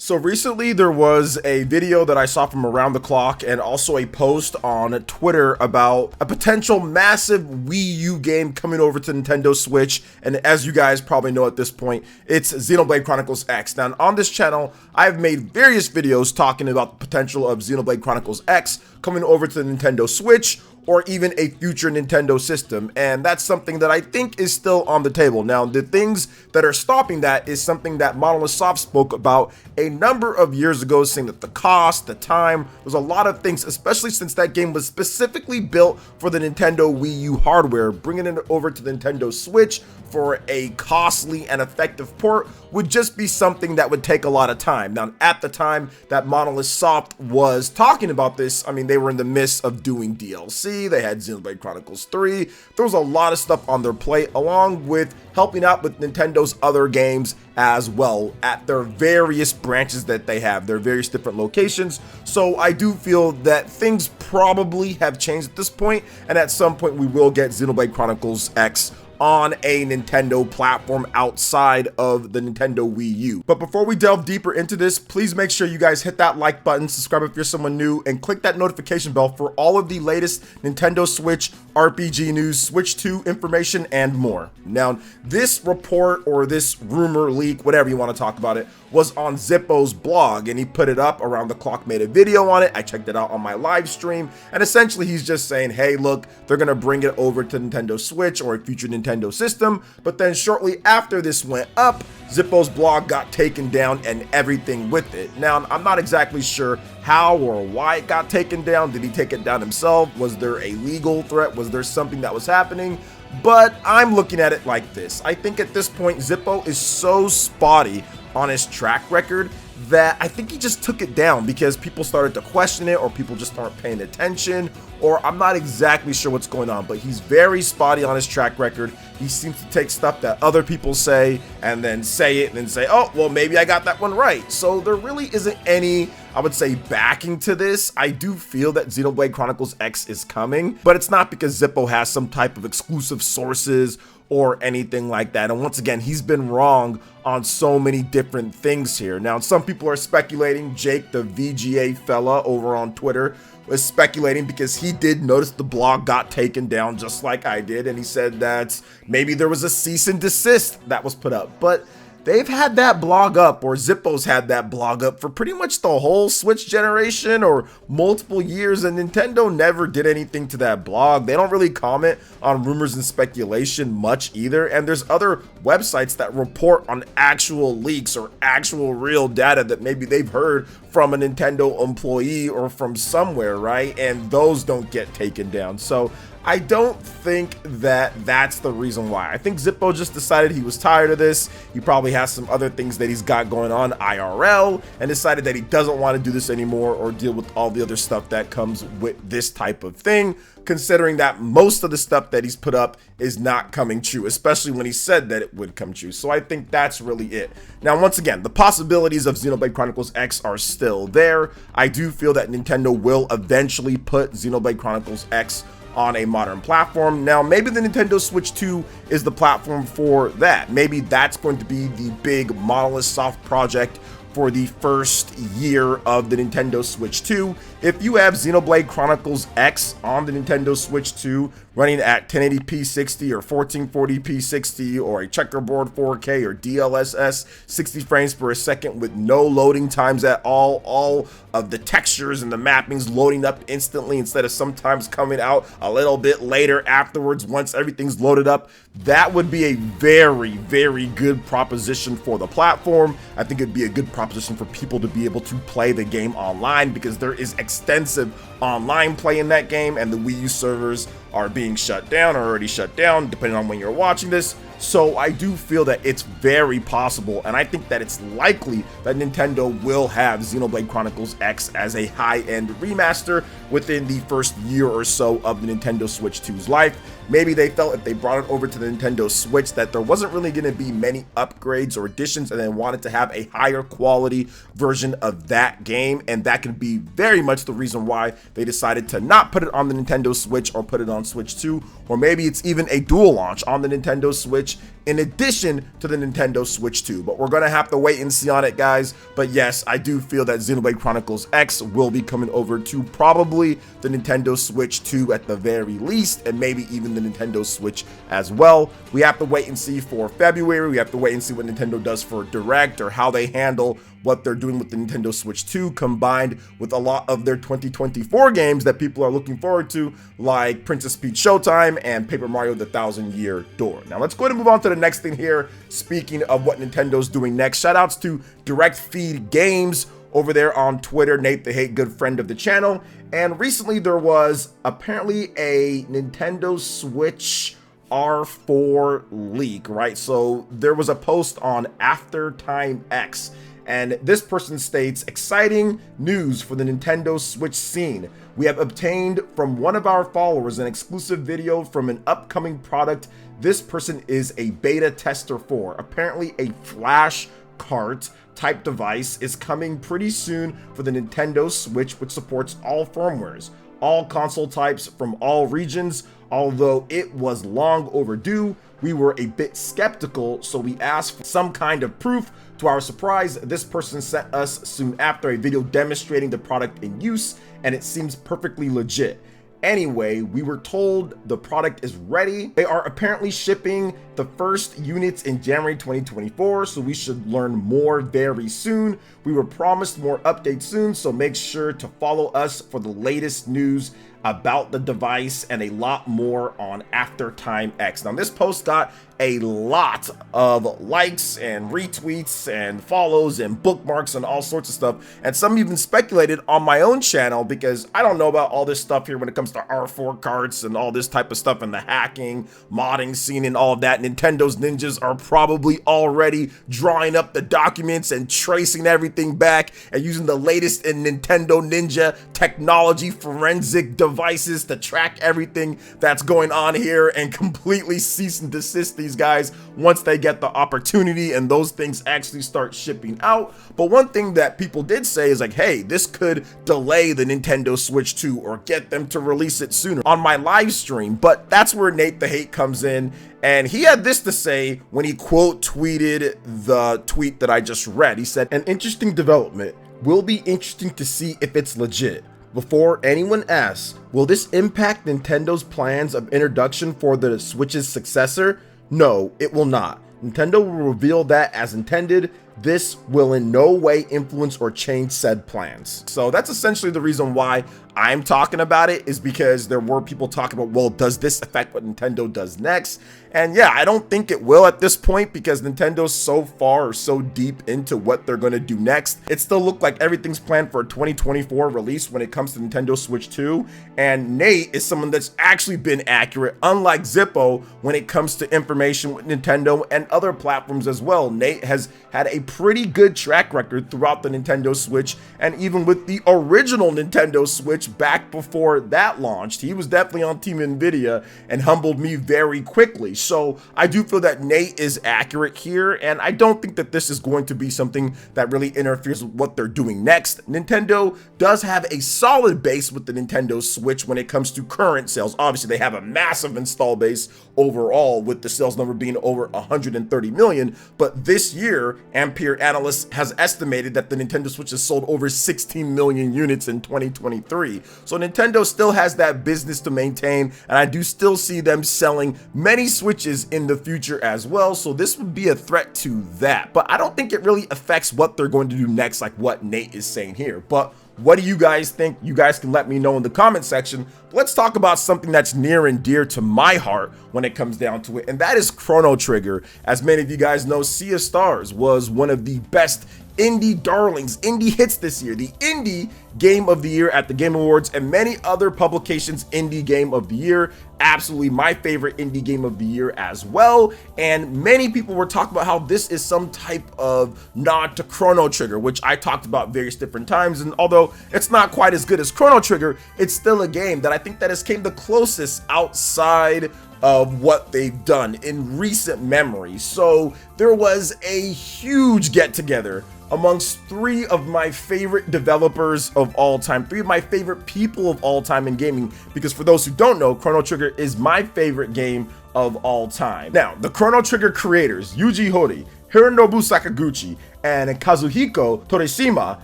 So recently there was a video that I saw from around the clock and also a post on Twitter about a potential massive Wii U game coming over to Nintendo Switch. And as you guys probably know at this point, it's Xenoblade Chronicles X. Now on this channel, I've made various videos talking about the potential of Xenoblade Chronicles X coming over to the Nintendo Switch, or even a future Nintendo system, and that's something that I think is still on the table. Now, the things that are stopping that is something that Monolith Soft spoke about a number of years ago, saying that the cost, the time, there's a lot of things, especially since that game was specifically built for the Nintendo Wii U hardware. Bringing it over to the Nintendo Switch for a costly and effective port would just be something that would take a lot of time. Now, at the time that Monolith Soft was talking about this, I mean, they were in the midst of doing DLC, they had Xenoblade Chronicles 3, there was a lot of stuff on their plate, along with helping out with Nintendo's other games as well at their various branches that they have, their various different locations. So I do feel that things probably have changed at this point, and at some point we will get Xenoblade Chronicles X on a Nintendo platform outside of the Nintendo Wii U. But before we delve deeper into this, please make sure you guys hit that like button, subscribe if you're someone new, and click that notification bell for all of the latest Nintendo Switch RPG news, Switch 2 information, and more. Now, this report or this rumor leak, whatever you want to talk about it, was on Zippo's blog, and he put it up. Around the Clock made a video on it. I checked it out on my live stream, and essentially he's just saying, hey, look, they're gonna bring it over to Nintendo Switch or a future Nintendo system. But then shortly after this went up, Zippo's blog got taken down and everything with it. Now, I'm not exactly sure how or why it got taken down. Did he take it down himself? Was there a legal threat? Was there something that was happening? But I'm looking at it like this. I think at this point, Zippo is so spotty on his track record that I think he just took it down because people started to question it, or people just aren't paying attention, or I'm not exactly sure what's going on. But he's very spotty on his track record. He seems to take stuff that other people say and then say it and then say, oh, well, maybe I got that one right. So there really isn't any, I would say, backing to this. I do feel that Xenoblade Chronicles X is coming, but it's not because Zippo has some type of exclusive sources or anything like that. And once again, he's been wrong on so many different things here. Now, some people are speculating. Jake, the VGA fella over on Twitter, was speculating because he did notice the blog got taken down just like I did, and he said that maybe there was a cease and desist that was put up. But they've had that blog up, or Zippo's had that blog up, for pretty much the whole Switch generation or multiple years, and Nintendo never did anything to that blog. They don't really comment on rumors and speculation much either, and there's other websites that report on actual leaks or actual real data that maybe they've heard from a Nintendo employee or from somewhere, right? And those don't get taken down. So I don't think that that's the reason why. I think Zippo just decided he was tired of this. He probably has some other things that he's got going on IRL, and decided that he doesn't want to do this anymore or deal with all the other stuff that comes with this type of thing, considering that most of the stuff that he's put up is not coming true, especially when he said that it would come true. So I think that's really it. Now, once again, the possibilities of Xenoblade Chronicles X are still there. I do feel that Nintendo will eventually put Xenoblade Chronicles X on a modern platform. Now, maybe the Nintendo Switch 2 is the platform for that. Maybe that's going to be the big Monolith Soft project for the first year of the Nintendo Switch 2. If you have Xenoblade Chronicles X on the Nintendo Switch 2 running at 1080p 60 or 1440p 60 or a checkerboard 4K or DLSS 60 frames per second with no loading times at all of the textures and the mappings loading up instantly instead of sometimes coming out a little bit later afterwards once everything's loaded up, that would be a very, very good proposition for the platform. I think it'd be a good proposition for people to be able to play the game online, because there is extensive online play in that game, and the Wii U servers are being shut down or already shut down depending on when you're watching this. So I do feel that it's very possible, and I think that it's likely that Nintendo will have Xenoblade Chronicles X as a high-end remaster within the first year or so of the Nintendo Switch 2's life. Maybe they felt if they brought it over to the Nintendo Switch that there wasn't really going to be many upgrades or additions, and they wanted to have a higher quality version of that game, and that could be very much the reason why they decided to not put it on the Nintendo Switch or put it on Switch 2, or maybe it's even a dual launch on the Nintendo Switch Switch in addition to the Nintendo Switch 2. But we're gonna have to wait and see on it, guys. But yes, I do feel that Xenoblade Chronicles X will be coming over to probably the Nintendo Switch 2 at the very least, and maybe even the Nintendo Switch as well. We have to wait and see for February. We have to wait and see what Nintendo does for Direct, or how they handle what they're doing with the Nintendo Switch 2, combined with a lot of their 2024 games that people are looking forward to, like Princess Peach Showtime and Paper Mario The Thousand Year Door. Now let's go ahead and move on to the next thing here. Speaking of what Nintendo's doing next, shout outs to Direct Feed Games over there on Twitter, Nate the Hate, good friend of the channel. And recently there was apparently a Nintendo Switch R4 leak, right? So there was a post on After Time X, and this person states, exciting news for the Nintendo Switch scene. We have obtained from one of our followers an exclusive video from an upcoming product this person is a beta tester for. Apparently a flash cart type device is coming pretty soon for the Nintendo Switch, which supports all firmwares, all console types from all regions. Although it was long overdue, we were a bit skeptical, so we asked for some kind of proof. To our surprise, this person sent us soon after a video demonstrating the product in use, and it seems perfectly legit. Anyway, we were told the product is ready. They are apparently shipping the first units in January 2024, so we should learn more very soon. We were promised more updates soon, so make sure to follow us for the latest news about the device and a lot more on After Time X. Now, this post got a lot of likes and retweets and follows and bookmarks and all sorts of stuff, and some even speculated on my own channel, because I don't know about all this stuff here when it comes to R4 carts and all this type of stuff and the hacking, modding scene and all of that. Nintendo's ninjas are probably already drawing up the documents and tracing everything back and using the latest in Nintendo Ninja technology, forensic devices to track everything that's going on here and completely cease and desist these guys once they get the opportunity and those things actually start shipping out. But one thing that people did say is like, hey, this could delay the Nintendo Switch 2 or get them to release it sooner on my live stream. But that's where Nate the Hate comes in, and he had this to say when he quote tweeted the tweet that I just read. He said, an interesting development. Will be interesting to see if it's legit. Before anyone asks, will this impact Nintendo's plans of introduction for the Switch's successor? No, it will not. Nintendo will reveal that as intended. This will in no way influence or change said plans. So that's essentially the reason why I'm talking about it, is because there were people talking about, well, does this affect what Nintendo does next? And yeah, I don't think it will at this point, because Nintendo's so far or so deep into what they're going to do next. It still looked like everything's planned for a 2024 release when it comes to Nintendo Switch 2. And Nate is someone that's actually been accurate, unlike Zippo, when it comes to information with Nintendo and other platforms as well. Nate has had a pretty good track record throughout the Nintendo Switch, and even with the original Nintendo Switch back before that launched, he was definitely on Team Nvidia and humbled me very quickly. So I do feel that Nate is accurate here, and I don't think that this is going to be something that really interferes with what they're doing next. Nintendo does have a solid base with the Nintendo Switch when it comes to current sales. Obviously, they have a massive install base overall, with the sales number being over 130 million, but this year, Ampere Analyst has estimated that the Nintendo Switch has sold over 16 million units in 2023. So Nintendo still has that business to maintain, and I do still see them selling many Switches in the future as well. So this would be a threat to that, but I don't think it really affects what they're going to do next, like what Nate is saying here. But what do you guys think? You guys can let me know in the comment section. Let's talk about something that's near and dear to my heart when it comes down to it, and that is Chrono Trigger. As many of you guys know, Sea of Stars was one of the best indie darlings, indie hits this year, the indie game of the year at the Game Awards, and many other publications indie game of the year. Absolutely my favorite indie game of the year as well. And many people were talking about how this is some type of nod to Chrono Trigger, which I talked about various different times. And although it's not quite as good as Chrono Trigger, it's still a game that I think that has came the closest outside of what they've done in recent memory. So there was a huge get together amongst three of my favorite developers of all time, three of my favorite people of all time in gaming, because for those who don't know, Chrono Trigger is my favorite game of all time. Now, the Chrono Trigger creators, Yuji Horii, Hironobu Sakaguchi, and Kazuhiko Torishima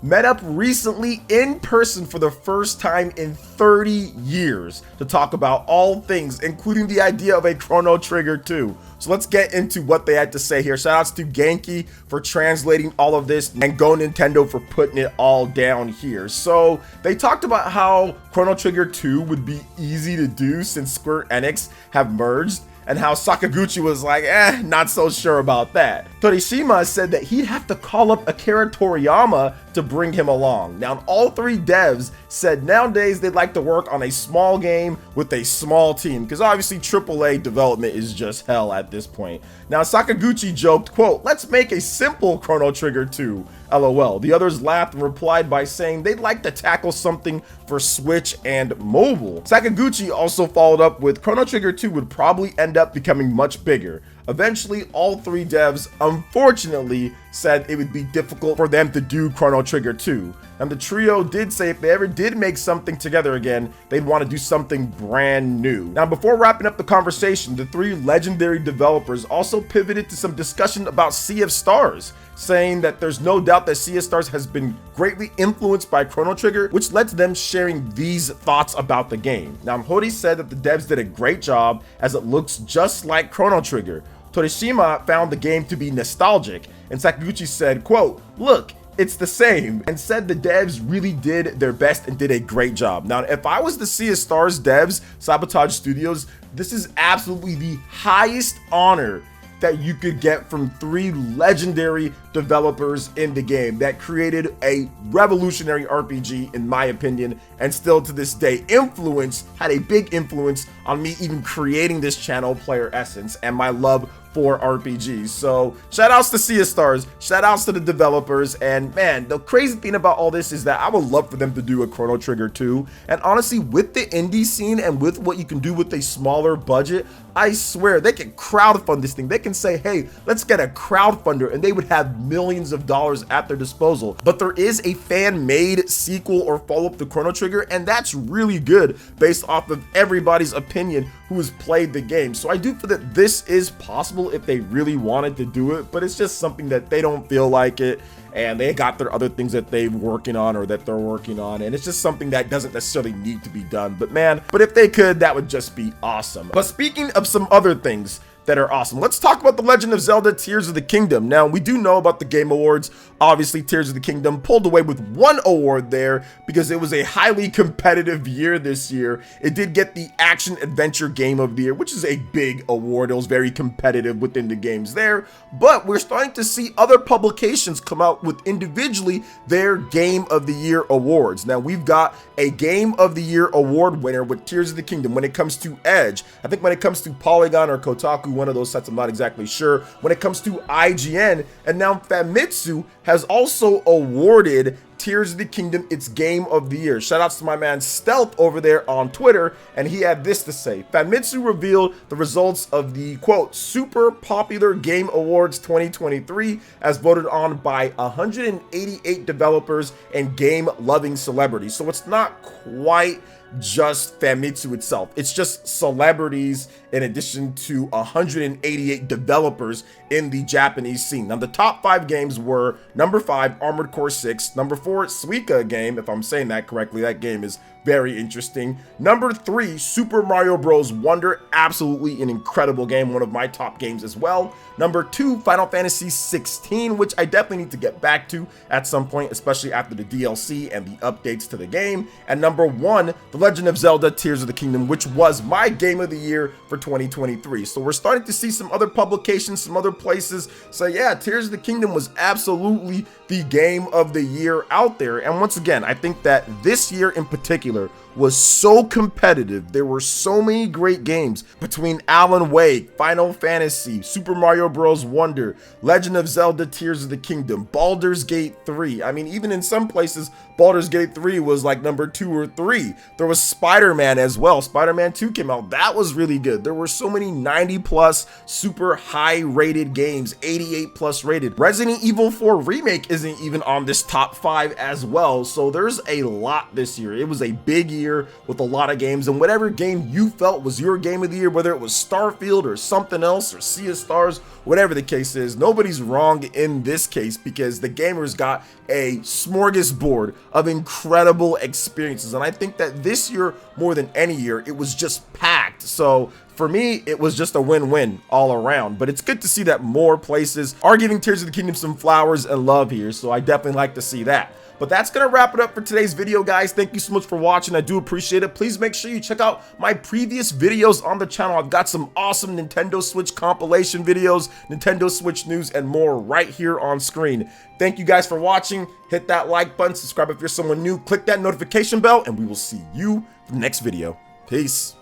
met up recently in person for the first time in 30 years to talk about all things, including the idea of a Chrono Trigger 2. So let's get into what they had to say here. Shoutouts to Genki for translating all of this and Go Nintendo for putting it all down here. So they talked about how Chrono Trigger 2 would be easy to do since Square Enix have merged, and how Sakaguchi was like, not so sure about that. Torishima said that he'd have to call up Akira Toriyama to bring him along. Now, all three devs said nowadays they'd like to work on a small game with a small team, because obviously AAA development is just hell at this point. Now, Sakaguchi joked, quote, "Let's make a simple Chrono Trigger 2, LOL. The others laughed and replied by saying they'd like to tackle something for Switch and mobile. Sakaguchi also followed up with Chrono Trigger 2 would probably end up becoming much bigger. Eventually, all three devs, unfortunately, said it would be difficult for them to do Chrono Trigger 2. And the trio did say if they ever did make something together again, they'd want to do something brand new. Now, before wrapping up the conversation, the three legendary developers also pivoted to some discussion about Sea of Stars, saying that there's no doubt that Sea of Stars has been greatly influenced by Chrono Trigger, which led to them sharing these thoughts about the game. Now, Horii said that the devs did a great job as it looks just like Chrono Trigger. Torishima found the game to be nostalgic, and Sakaguchi said, quote, "Look, it's the same," and said the devs really did their best and did a great job. Now, if I was the Sea of Stars devs, Sabotage Studios, this is absolutely the highest honor that you could get from three legendary developers in the game that created a revolutionary RPG, in my opinion, and still to this day had a big influence on me even creating this channel, PlayerEssence, and my love for RPGs. So shout outs to Sea of Stars, shout outs to the developers, and man, the crazy thing about all this is that I would love for them to do a Chrono Trigger 2, and honestly, with the indie scene and with what you can do with a smaller budget, I swear they can crowdfund this thing. They can say, hey, let's get a crowdfunder, and they would have millions of dollars at their disposal. But there is a fan-made sequel or follow-up to Chrono Trigger, and that's really good based off of everybody's opinion who has played the game. So I do feel that this is possible if they really wanted to do it, but it's just something that they don't feel like it, and they got their other things that they're working on, and it's just something that doesn't necessarily need to be done. But if they could, that would just be awesome. But speaking of some other things that are awesome, let's talk about the Legend of Zelda Tears of the Kingdom. Now, we do know about the Game Awards. Obviously, Tears of the Kingdom pulled away with one award there because it was a highly competitive year this year. It did get the Action Adventure Game of the Year, which is a big award. It was very competitive within the games there, but we're starting to see other publications come out with individually their Game of the Year awards. Now, we've got a Game of the Year award winner with Tears of the Kingdom when it comes to Edge. I think when it comes to Polygon or Kotaku, one of those sites, I'm not exactly sure. When it comes to IGN, and now Famitsu has also awarded Tears of the Kingdom its Game of the Year. Shoutouts to my man Stealth over there on Twitter, and he had this to say. Famitsu revealed the results of the, quote, Super Popular Game Awards 2023 as voted on by 188 developers and game-loving celebrities. So it's not quite just Famitsu itself. It's just celebrities in addition to 188 developers in the Japanese scene. Now, the top 5 games were number 5, Armored Core 6, number 4, Suika game, if I'm saying that correctly. That game is very interesting. Number 3, Super Mario Bros. Wonder, absolutely an incredible game, one of my top games as well. Number 2, Final Fantasy 16, which I definitely need to get back to at some point, especially after the DLC and the updates to the game. And number 1, The Legend of Zelda Tears of the Kingdom, which was my Game of the Year for 2023. So we're starting to see some other publications, some other places say, yeah, Tears of the Kingdom was absolutely the Game of the Year out there. And once again, I think that this year in particular was so competitive. There were so many great games between Alan Wake, Final Fantasy, Super Mario Bros. Wonder, Legend of Zelda Tears of the Kingdom, Baldur's Gate 3. I mean, even in some places, Baldur's Gate 3 was like number 2 or 3. There was Spider-Man as well. Spider-Man 2 came out. That was really good. There were so many 90+ super high rated games, 88+ rated. Resident Evil 4 Remake isn't even on this top 5 as well. So there's a lot this year. It was a big year year with a lot of games, and whatever game you felt was your game of the year, whether it was Starfield or something else or Sea of Stars, whatever the case is, nobody's wrong in this case because the gamers got a smorgasbord of incredible experiences. And I think that this year, more than any year, it was just packed. So for me, it was just a win-win all around. But it's good to see that more places are giving Tears of the Kingdom some flowers and love here. So I definitely like to see that. But that's going to wrap it up for today's video, guys. Thank you so much for watching. I do appreciate it. Please make sure you check out my previous videos on the channel. I've got some awesome Nintendo Switch compilation videos, Nintendo Switch news, and more right here on screen. Thank you guys for watching. Hit that like button, subscribe if you're someone new, click that notification bell, and we will see you in the next video. Peace.